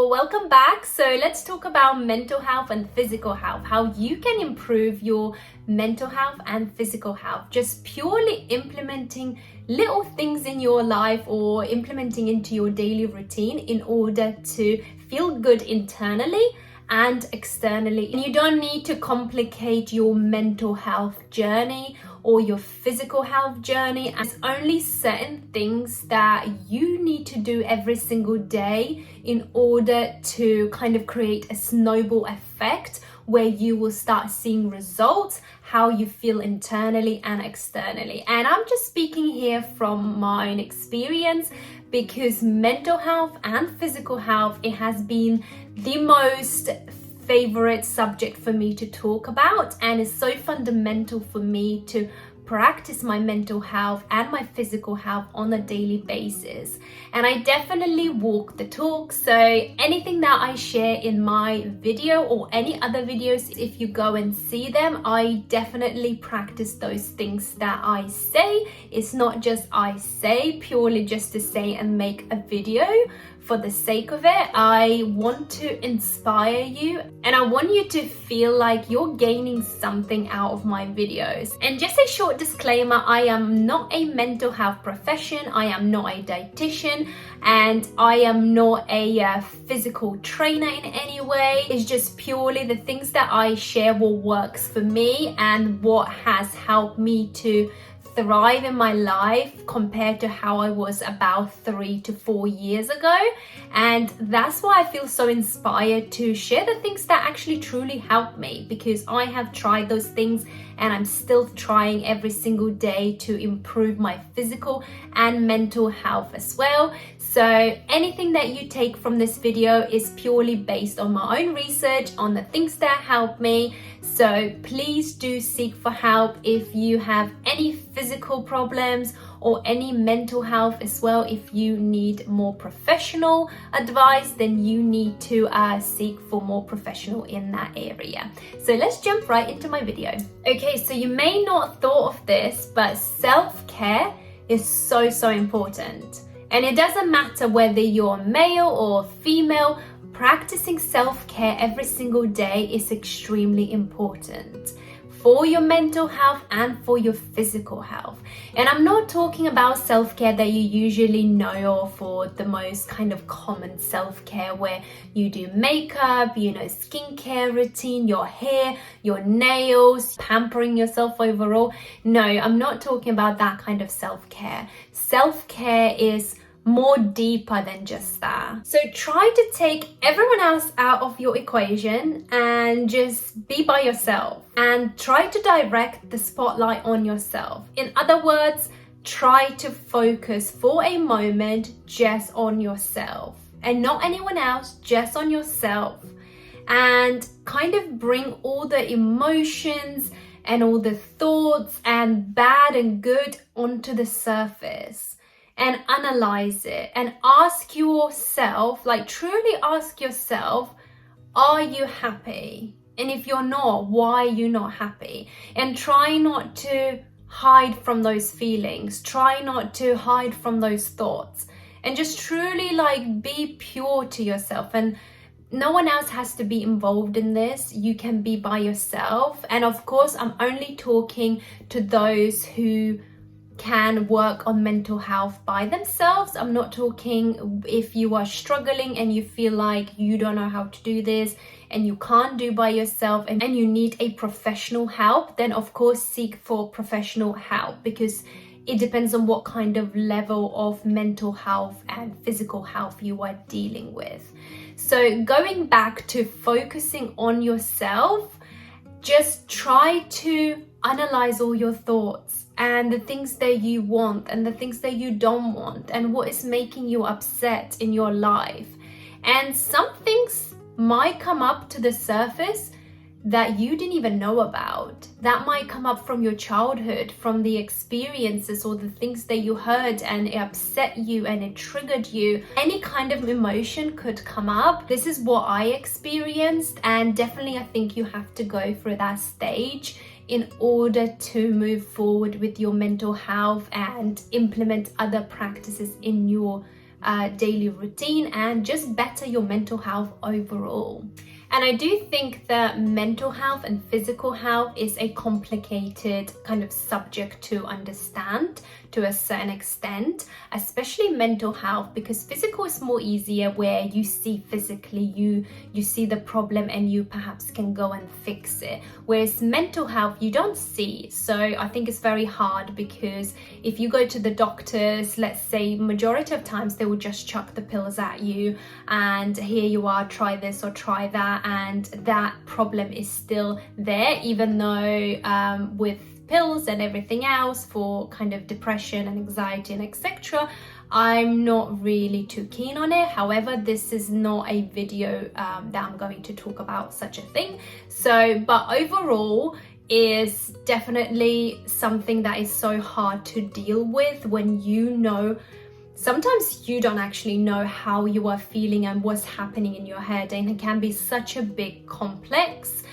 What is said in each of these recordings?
Welcome back. So let's talk about mental health and physical health, how you can improve your mental health and physical health, just purely implementing little things in your life or implementing into your daily routine in order to feel good internally and externally. And you don't need to complicate your mental health journey or your physical health journey. There's only certain things that you need to do every single day in order to kind of create a snowball effect where you will start seeing results, how you feel internally and externally. And I'm just speaking here from my own experience, because mental health and physical health, it has been the most favorite subject for me to talk about, and it's so fundamental for me to practice my mental health and my physical health on a daily basis. And I definitely walk the talk. So anything that I share in my video or any other videos, if you go and see them, I definitely practice those things that I say. It's not just I say purely just to say and make a video for the sake of it. I want to inspire you and I want you to feel like you're gaining something out of my videos. And just a short disclaimer, I am not a mental health profession, I am not a dietitian, and I am not a physical trainer in any way. It's just purely the things that I share what works for me and what has helped me to thrive in my life compared to how I was about 3 to 4 years ago. And that's why I feel so inspired to share the things that actually truly help me, because I have tried those things and I'm still trying every single day to improve my physical and mental health as well. So anything that you take from this video is purely based on my own research, on the things that help me. So please do seek for help if you have any physical problems or any mental health as well. If you need more professional advice, then you need to seek for more professional in that area. So let's jump right into my video. Okay, so you may not have thought of this, but self-care is so important. And it doesn't matter whether you're male or female, practicing self-care every single day is extremely important for your mental health and for your physical health. And I'm not talking about self-care that you usually know of, for the most kind of common self-care where you do makeup, skincare routine, your hair, your nails, pampering yourself overall. No, I'm not talking about that kind of self-care. Self-care is more deeper than just that. So try to take everyone else out of your equation and just be by yourself and try to direct the spotlight on yourself. In other words, try to focus for a moment just on yourself and not anyone else, just on yourself, and kind of bring all the emotions and all the thoughts and bad and good onto the surface and analyze it and ask yourself, like truly ask yourself, are you happy? And if you're not, why are you not happy? And try not to hide from those feelings. Try not to hide from those thoughts. And just truly like be pure to yourself. And no one else has to be involved in this. You can be by yourself. And of course, I'm only talking to those who can work on mental health by themselves. I'm not talking if you are struggling and you feel like you don't know how to do this and you can't do by yourself and you need a professional help, then of course seek for professional help, because it depends on what kind of level of mental health and physical health you are dealing with. So going back to focusing on yourself, just try to analyze all your thoughts and the things that you want and the things that you don't want and what is making you upset in your life. And some things might come up to the surface that you didn't even know about. That might come up from your childhood, from the experiences or the things that you heard and it upset you and it triggered you. Any kind of emotion could come up. This is what I experienced, and definitely I think you have to go through that stage in order to move forward with your mental health and implement other practices in your daily routine and just better your mental health overall. And I do think that mental health and physical health is a complicated kind of subject to understand to a certain extent, especially mental health, because physical is more easier, where you see physically, you see the problem and you perhaps can go and fix it. Whereas mental health, you don't see. So I think it's very hard, because if you go to the doctors, let's say majority of times they will just chuck the pills at you and here you are, try this or try that, and that problem is still there, even though with pills and everything else for kind of depression and anxiety and etc., I'm not really too keen on it. However, this is not a video that I'm going to talk about such a thing. So, but overall is definitely something that is so hard to deal with when you know sometimes you don't actually know how you are feeling and what's happening in your head, and it can be such a big complex.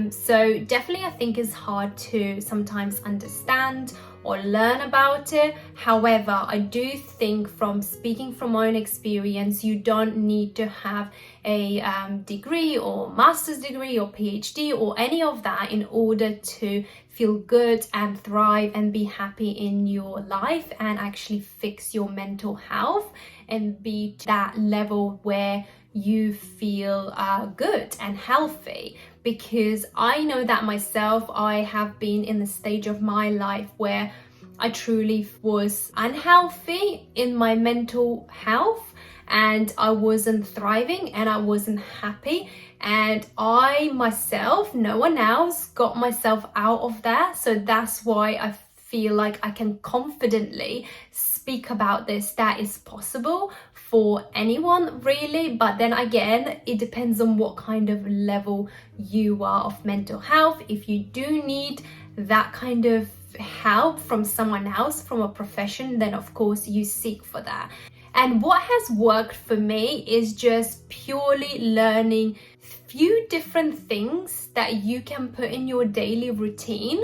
So definitely I think it's hard to sometimes understand or learn about it. However, I do think, from speaking from my own experience, you don't need to have a degree or master's degree or PhD or any of that in order to feel good and thrive and be happy in your life and actually fix your mental health and be to that level where you feel good and healthy. Because I know that myself, I have been in the stage of my life where I truly was unhealthy in my mental health and I wasn't thriving and I wasn't happy, and I myself, no one else, got myself out of that. So that's why I feel like I can confidently speak about this, that is possible for anyone really. But then again, it depends on what kind of level you are of mental health. If you do need that kind of help from someone else, from a profession, then of course you seek for that. And what has worked for me is just purely learning few different things that you can put in your daily routine,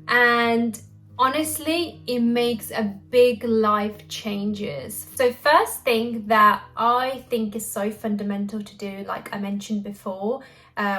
and honestly, it makes a big life changes. So first thing that I think is so fundamental to do, like I mentioned before,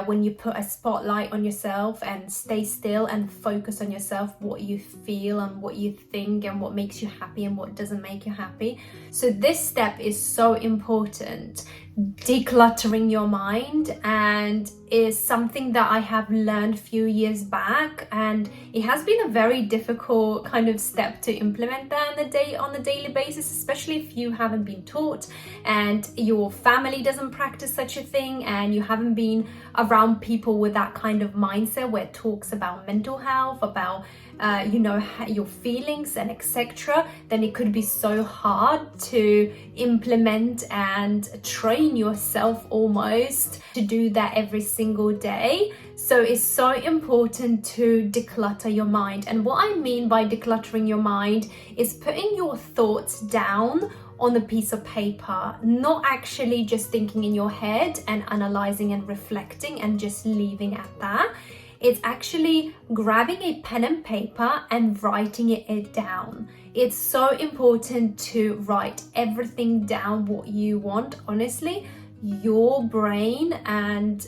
when you put a spotlight on yourself and stay still and focus on yourself, what you feel and what you think and what makes you happy and what doesn't make you happy. So this step is so important. Decluttering your mind, and is something that I have learned a few years back, and it has been a very difficult kind of step to implement that on the daily basis, especially if you haven't been taught and your family doesn't practice such a thing and you haven't been around people with that kind of mindset where it talks about mental health, about your feelings and etc., then it could be so hard to implement and train yourself almost to do that every single day. So it's so important to declutter your mind. And what I mean by decluttering your mind is putting your thoughts down on a piece of paper, not actually just thinking in your head and analyzing and reflecting and just leaving at that. It's actually grabbing a pen and paper and writing it down. It's so important to write everything down what you want. Honestly, your brain, and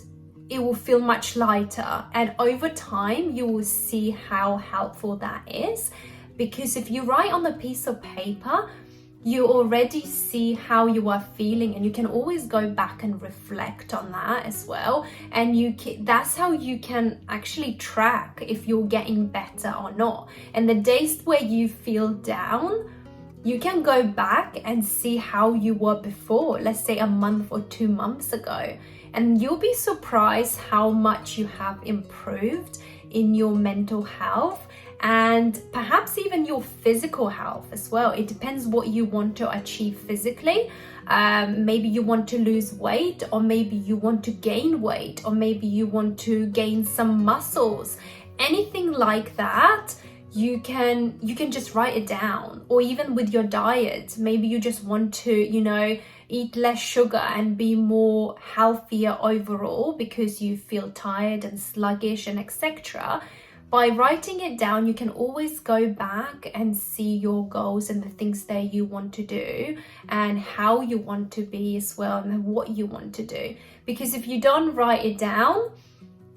it will feel much lighter. And over time, you will see how helpful that is. Because if you write on a piece of paper, you already see how you are feeling, and you can always go back and reflect on that as well. And that's how you can actually track if you're getting better or not. And the days where you feel down, you can go back and see how you were before, let's say a month or 2 months ago. And you'll be surprised how much you have improved in your mental health, and perhaps even your physical health as well. It depends what you want to achieve physically. Maybe you want to lose weight, or maybe you want to gain weight, or maybe you want to gain some muscles. Anything like that, you can just write it down. Or even with your diet, maybe you just want to, eat less sugar and be more healthier overall because you feel tired and sluggish and etc. By writing it down, you can always go back and see your goals and the things that you want to do and how you want to be as well, and what you want to do. Because if you don't write it down,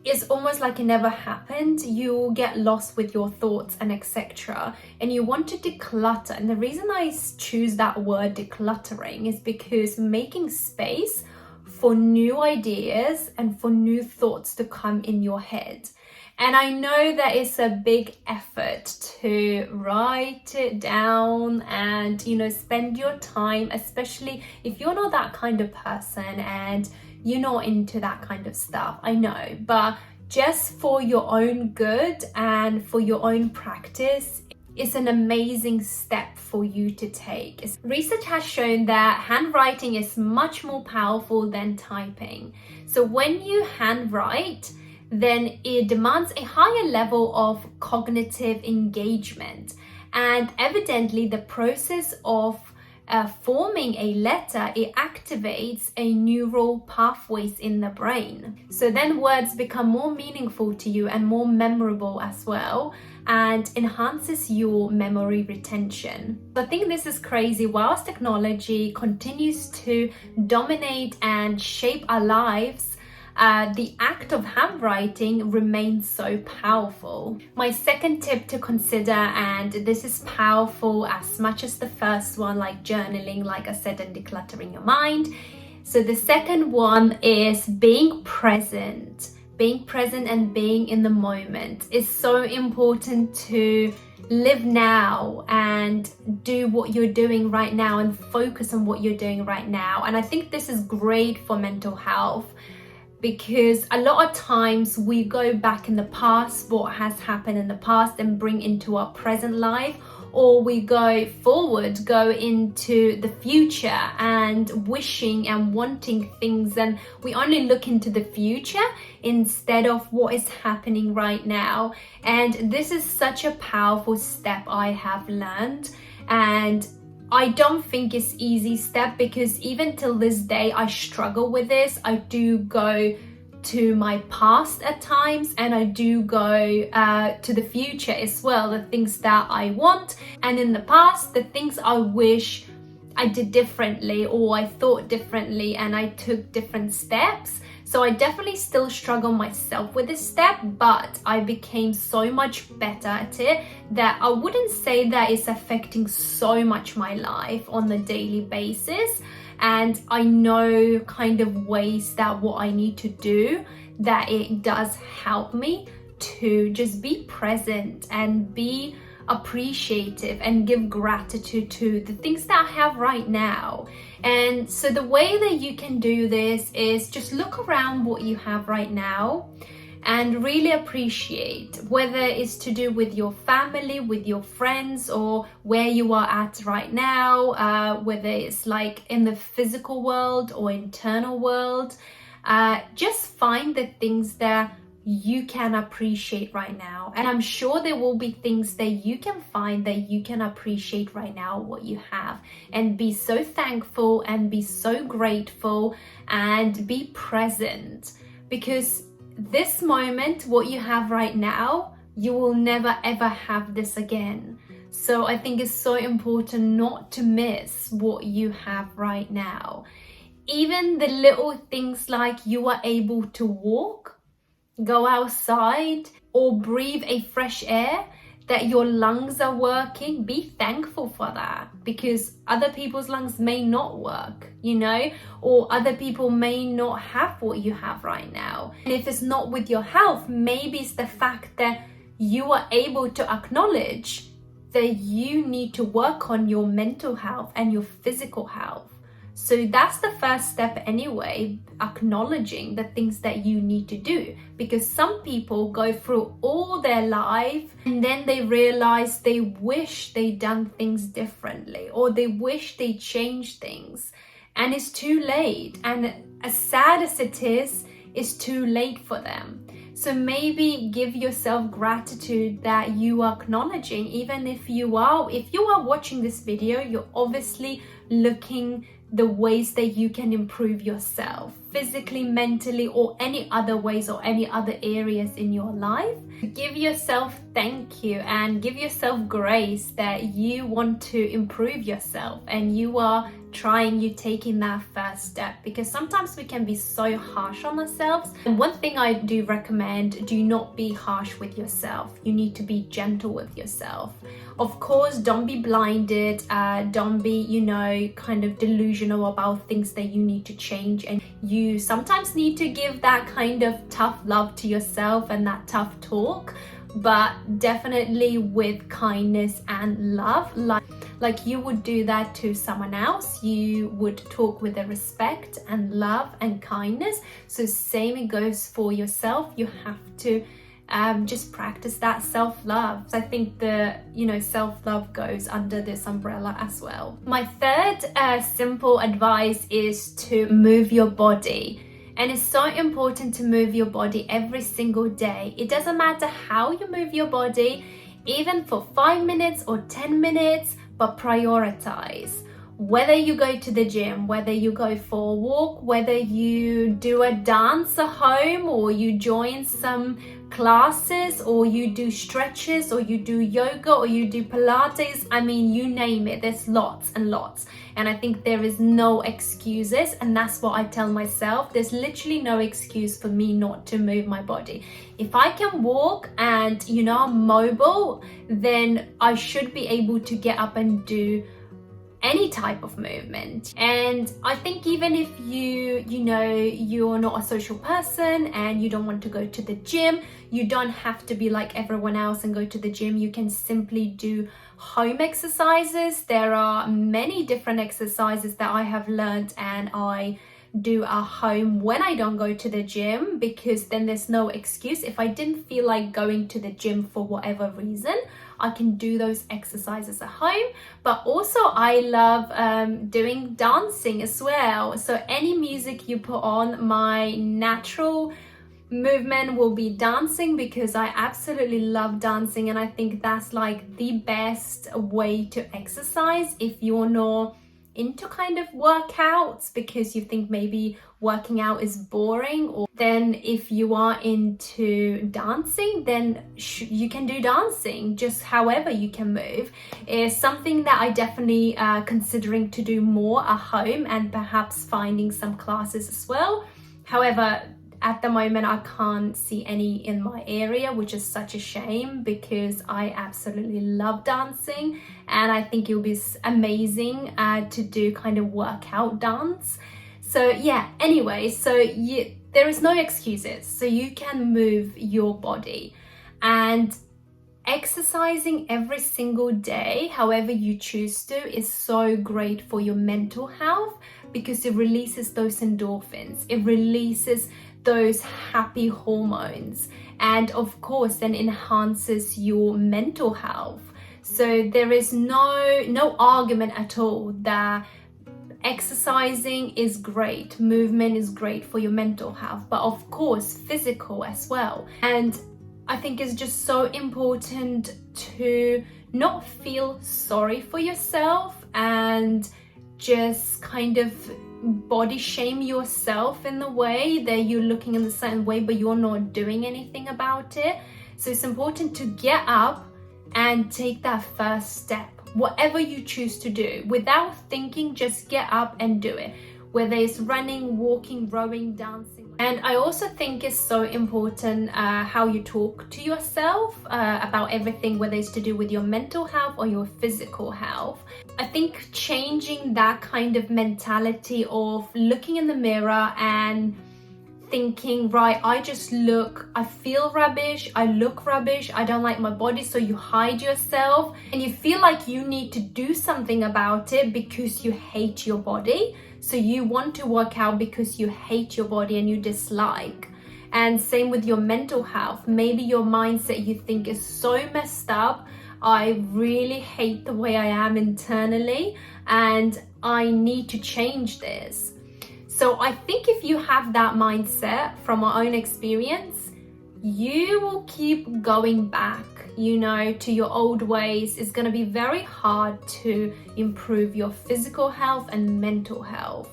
it's almost like it never happened. You'll get lost with your thoughts and etc. And you want to declutter. And the reason I choose that word decluttering is because making space for new ideas and for new thoughts to come in your head. And I know that it's a big effort to write it down and, spend your time, especially if you're not that kind of person and you're not into that kind of stuff. I know, but just for your own good and for your own practice, it's an amazing step for you to take. Research has shown that handwriting is much more powerful than typing. So when you handwrite, then it demands a higher level of cognitive engagement. And evidently, the process of forming a letter, it activates a neural pathways in the brain. So then words become more meaningful to you and more memorable as well, and enhances your memory retention. I think this is crazy. Whilst technology continues to dominate and shape our lives, the act of handwriting remains so powerful. My second tip to consider, and this is powerful as much as the first one, like journaling, like I said, and decluttering your mind. So the second one is being present. Being present and being in the moment is so important to live now and do what you're doing right now and focus on what you're doing right now. And I think this is great for mental health, because a lot of times we go back in the past, what has happened in the past, and bring into our present life, or we go forward, go into the future and wishing and wanting things, and we only look into the future instead of what is happening right now. And this is such a powerful step I have learned, and I don't think it's easy step, because even till this day I struggle with this. I do go to my past at times, and I do go to the future as well, the things that I want, and in the past the things I wish I did differently or I thought differently and I took different steps. So I definitely still struggle myself with this step, but I became so much better at it that I wouldn't say that it's affecting so much my life on a daily basis. And I know kind of ways that what I need to do, that it does help me to just be present and be appreciative and give gratitude to the things that I have right now. And so the way that you can do this is just look around what you have right now and really appreciate, whether it's to do with your family, with your friends, or where you are at right now, whether it's like in the physical world or internal world. Just find the things that you can appreciate right now. And I'm sure there will be things that you can find that you can appreciate right now, what you have, and be so thankful and be so grateful and be present, because this moment, what you have right now, you will never ever have this again. So I think it's so important not to miss what you have right now. Even the little things like you are able to walk, go outside, or breathe a fresh air, that your lungs are working, be thankful for that, because other people's lungs may not work, or other people may not have what you have right now. And if it's not with your health, maybe it's the fact that you are able to acknowledge that you need to work on your mental health and your physical health. So that's the first step anyway, acknowledging the things that you need to do, because some people go through all their life and then they realize they wish they'd done things differently, or they wish they changed things, and it's too late. And as sad as it is, it's too late for them. So maybe give yourself gratitude that you are acknowledging, even if you are watching this video, you're obviously looking the ways that you can improve yourself physically, mentally, or any other ways or any other areas in your life. Give yourself thank you and give yourself grace that you want to improve yourself and you are you're taking that first step, because sometimes we can be so harsh on ourselves. And one thing I do recommend, do not be harsh with yourself. You need to be gentle with yourself. Of course, don't be blinded, don't be, kind of delusional about things that you need to change. And you sometimes need to give that kind of tough love to yourself and that tough talk, but definitely with kindness and love. Like you would do that to someone else, you would talk with a respect and love and kindness. So same it goes for yourself. You have to just practice that self-love. So I think the self-love goes under this umbrella as well. My third simple advice is to move your body. And it's so important to move your body every single day. It doesn't matter how you move your body, even for 5 minutes or 10 minutes, but prioritize. Whether you go to the gym, whether you go for a walk, whether you do a dance at home, or you join some classes, or you do stretches, or you do yoga, or you do Pilates, you name it, there's lots and lots. And I think there is no excuses, and that's what I tell myself. There's literally no excuse for me not to move my body. If I can walk and I'm mobile, then I should be able to get up and do any type of movement. And I think even if you're not a social person and you don't want to go to the gym, you don't have to be like everyone else and go to the gym. You can simply do home exercises. There are many different exercises that I have learned and I do at home when I don't go to the gym, because then there's no excuse. If I didn't feel like going to the gym for whatever reason, I can do those exercises at home. But also I love doing dancing as well. So any music you put on, my natural movement will be dancing, because I absolutely love dancing, and I think that's like the best way to exercise if you're not into kind of workouts because you think maybe working out is boring. Or then if you are into dancing, then you can do dancing, just however you can move. Is something that I definitely considering to do more at home, and perhaps finding some classes as well. However, at the moment I can't see any in my area, which is such a shame, because I absolutely love dancing and I think it would be amazing to do kind of workout dance. So yeah, anyway, there is no excuses, so you can move your body. And exercising every single day, however you choose to, is so great for your mental health, because it releases those endorphins. It releases those happy hormones, and of course then enhances your mental health. So there is no argument at all that exercising is great, movement is great for your mental health, but of course physical as well. And I think it's just so important to not feel sorry for yourself and just kind of body shame yourself in the way that you're looking in a certain way but you're not doing anything about it. So it's important to get up and take that first step, whatever you choose to do, without thinking. Just get up and do it, whether it's running, walking, rowing, dancing. And I also think it's so important how you talk to yourself about everything, whether it's to do with your mental health or your physical health. I think changing that kind of mentality of looking in the mirror and thinking, right, I feel rubbish, I look rubbish, I don't like my body, so you hide yourself and you feel like you need to do something about it because you hate your body. So you want to work out because you hate your body and you dislike. And same with your mental health. Maybe your mindset you think is so messed up. I really hate the way I am internally and I need to change this. So I think if you have that mindset from our own experience, you will keep going back, to your old ways. It's going to be very hard to improve your physical health and mental health.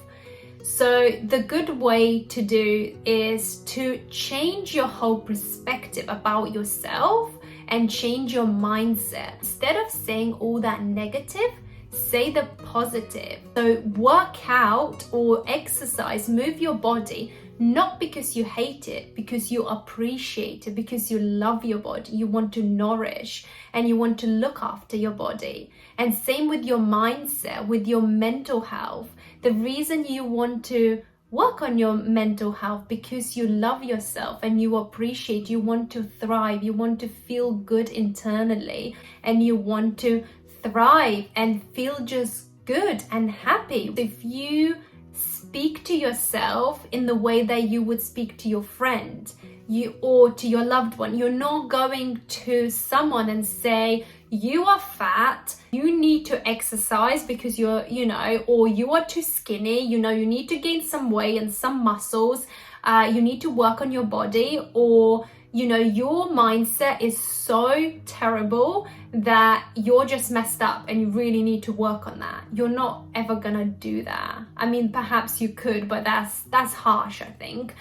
So the good way to do is to change your whole perspective about yourself and change your mindset. Instead of saying all that negative, say the positive. So work out or exercise, move your body, not because you hate it, because you appreciate it, because you love your body, you want to nourish and you want to look after your body. And same with your mindset, with your mental health. The reason you want to work on your mental health because you love yourself and you appreciate, you want to thrive, you want to feel good internally, and you want to thrive and feel just good and happy. If you speak to yourself in the way that you would speak to your friend, or to your loved one, you're not going to someone and say, you are fat, you need to exercise because you're, or you are too skinny, you need to gain some weight and some muscles, you need to work on your body, or your mindset is so terrible that you're just messed up and you really need to work on that. You're not ever gonna do that. I mean, perhaps you could, but that's harsh, I think.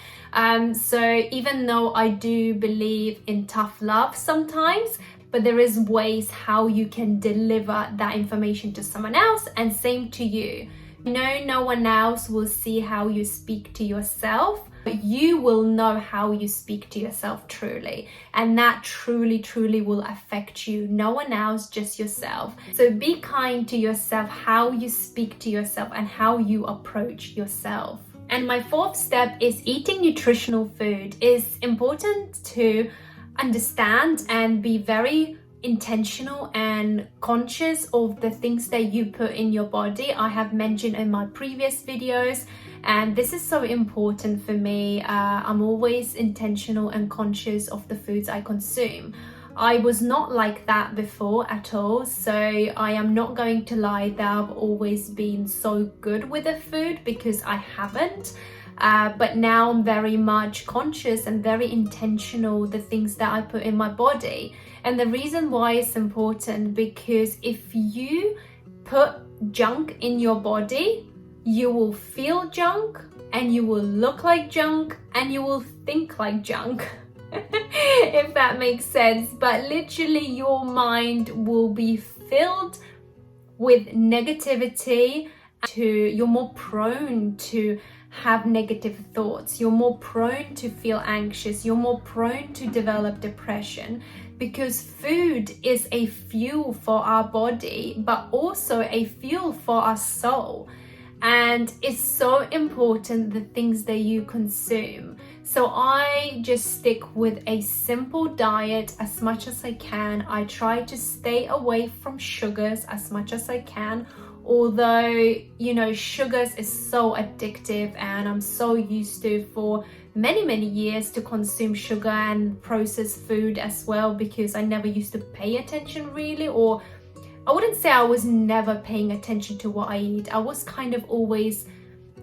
So even though I do believe in tough love sometimes, but there is ways how you can deliver that information to someone else, and same to you. No one else will see how you speak to yourself, but you will know how you speak to yourself truly, and that truly will affect you. No one else, just yourself. So be kind to yourself, how you speak to yourself and how you approach yourself. And my fourth step is eating nutritional food. It's important to understand and be very intentional and conscious of the things that you put in your body. I have mentioned in my previous videos, and this is so important for me. I'm always intentional and conscious of the foods I consume. I was not like that before at all, so I am not going to lie that I've always been so good with the food, because I haven't. But now I'm very much conscious and very intentional the things that I put in my body. And the reason why it's important, because if you put junk in your body, you will feel junk and you will look like junk and you will think like junk. If that makes sense. But literally your mind will be filled with negativity. You're more prone to have negative thoughts, you're more prone to feel anxious, you're more prone to develop depression, because food is a fuel for our body but also a fuel for our soul. And it's so important the things that you consume. So I just stick with a simple diet as much as I can. I try to stay away from sugars as much as I can, although sugars is so addictive and I'm so used to for many years to consume sugar and processed food as well, because I never used to pay attention really, or I wouldn't say I was never paying attention to what I eat. I was kind of always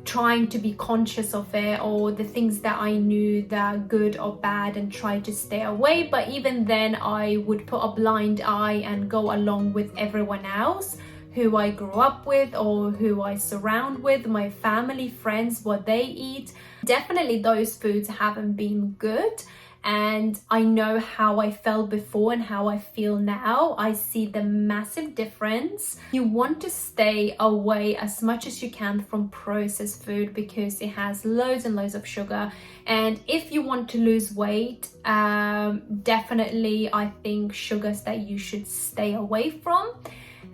trying to be conscious of it, or the things that I knew that are good or bad, and try to stay away. But even then I would put a blind eye and go along with everyone else who I grew up with or who I surround with, my family, friends, what they eat. Definitely those foods haven't been good, and I know how I felt before and how I feel now. I see the massive difference. You want to stay away as much as you can from processed food because it has loads and loads of sugar. And if you want to lose weight, definitely I think sugars that you should stay away from.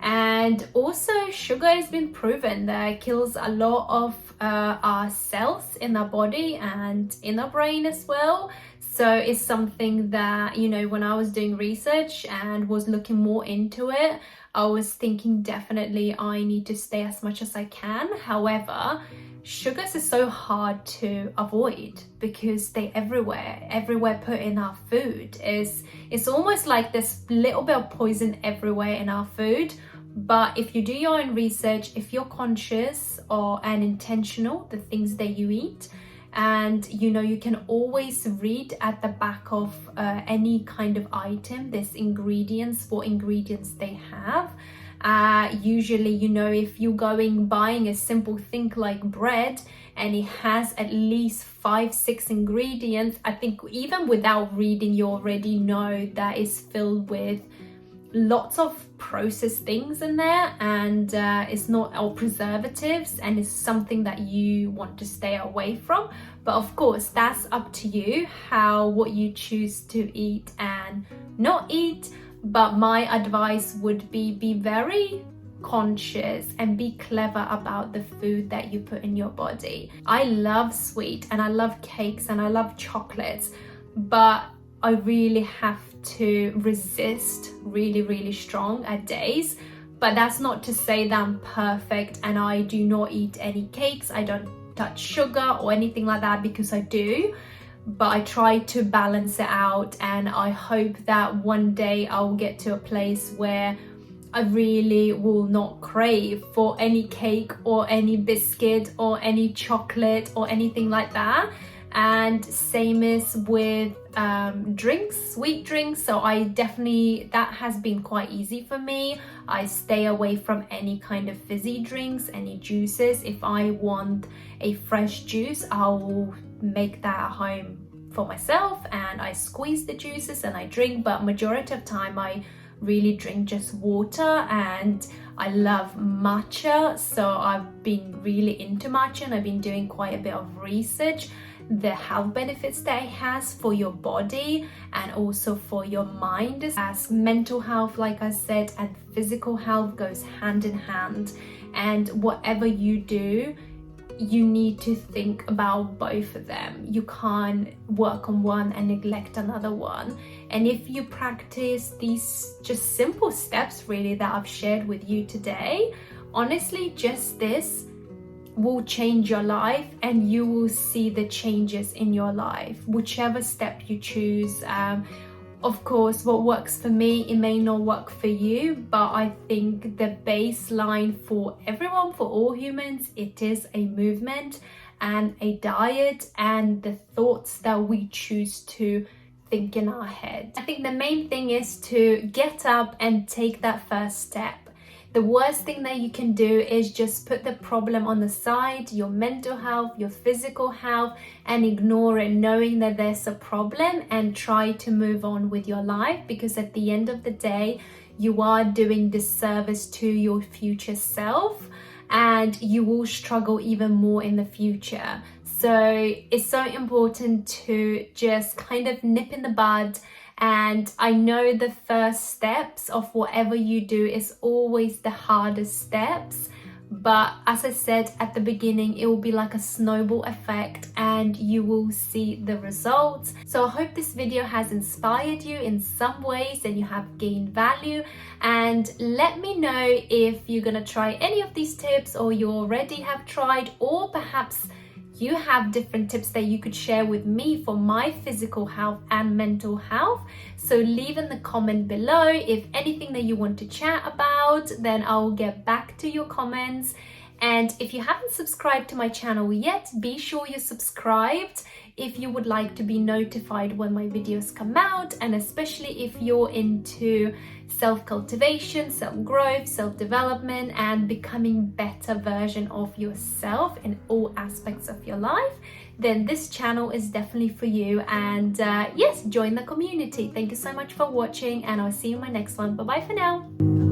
And also sugar has been proven that it kills a lot of our cells in our body and in our brain as well. So it's something that, you know, when I was doing research and was looking more into it, I was thinking definitely I need to stay as much as I can. However, sugars are so hard to avoid because they're everywhere put in our food. It's almost like there's a little bit of poison everywhere in our food. But if you do your own research, if you're conscious and intentional, the things that you eat, and you know, you can always read at the back of any kind of item, there's ingredients, what ingredients they have. Usually, you know, if you're buying a simple thing like bread and it has at least 5-6 ingredients, I think even without reading you already know that it's filled with lots of processed things in there, and it's not all preservatives, and it's something that you want to stay away from. But of course that's up to you what you choose to eat and not eat. But my advice would be very conscious and be clever about the food that you put in your body. I love sweet and I love cakes and I love chocolates, but I really have to resist really strong at days. But that's not to say that I'm perfect and I do not eat any cakes, I don't touch sugar or anything like that, because I do. But I try to balance it out, and I hope that one day I'll get to a place where I really will not crave for any cake or any biscuit or any chocolate or anything like that. And same is with drinks, sweet drinks. So that has been quite easy for me. I stay away from any kind of fizzy drinks, any juices. If I want a fresh juice, I'll make that at home for myself and I squeeze the juices and I drink. But majority of time I really drink just water. And I love matcha, so I've been really into matcha and I've been doing quite a bit of research, the health benefits that it has for your body and also for your mind. As mental health, like I said, and physical health goes hand in hand, and whatever you do, you need to think about both of them. You can't work on one and neglect another one. And if you practice these just simple steps really that I've shared with you today, honestly, just this will change your life and you will see the changes in your life, whichever step you choose. Of course, what works for me, it may not work for you, but I think the baseline for everyone, for all humans, it is a movement and a diet and the thoughts that we choose to think in our head. I think the main thing is to get up and take that first step. The worst thing that you can do is just put the problem on the side, your mental health, your physical health, and ignore it, knowing that there's a problem, and try to move on with your life, because at the end of the day, you are doing disservice to your future self and you will struggle even more in the future. So it's so important to just kind of nip in the bud. And I know the first steps of whatever you do is always the hardest steps. But as I said at the beginning, it will be like a snowball effect and you will see the results. So I hope this video has inspired you in some ways and you have gained value. And let me know if you're gonna try any of these tips, or you already have tried, or perhaps you have different tips that you could share with me for my physical health and mental health. So leave in the comment below if anything that you want to chat about, then I'll get back to your comments. And if you haven't subscribed to my channel yet, be sure you're subscribed if you would like to be notified when my videos come out, and especially if you're into self-cultivation, self-growth, self-development, and becoming better version of yourself in all aspects of your life, then this channel is definitely for you. And yes, join the community. Thank you so much for watching, and I'll see you in my next one. Bye bye for now.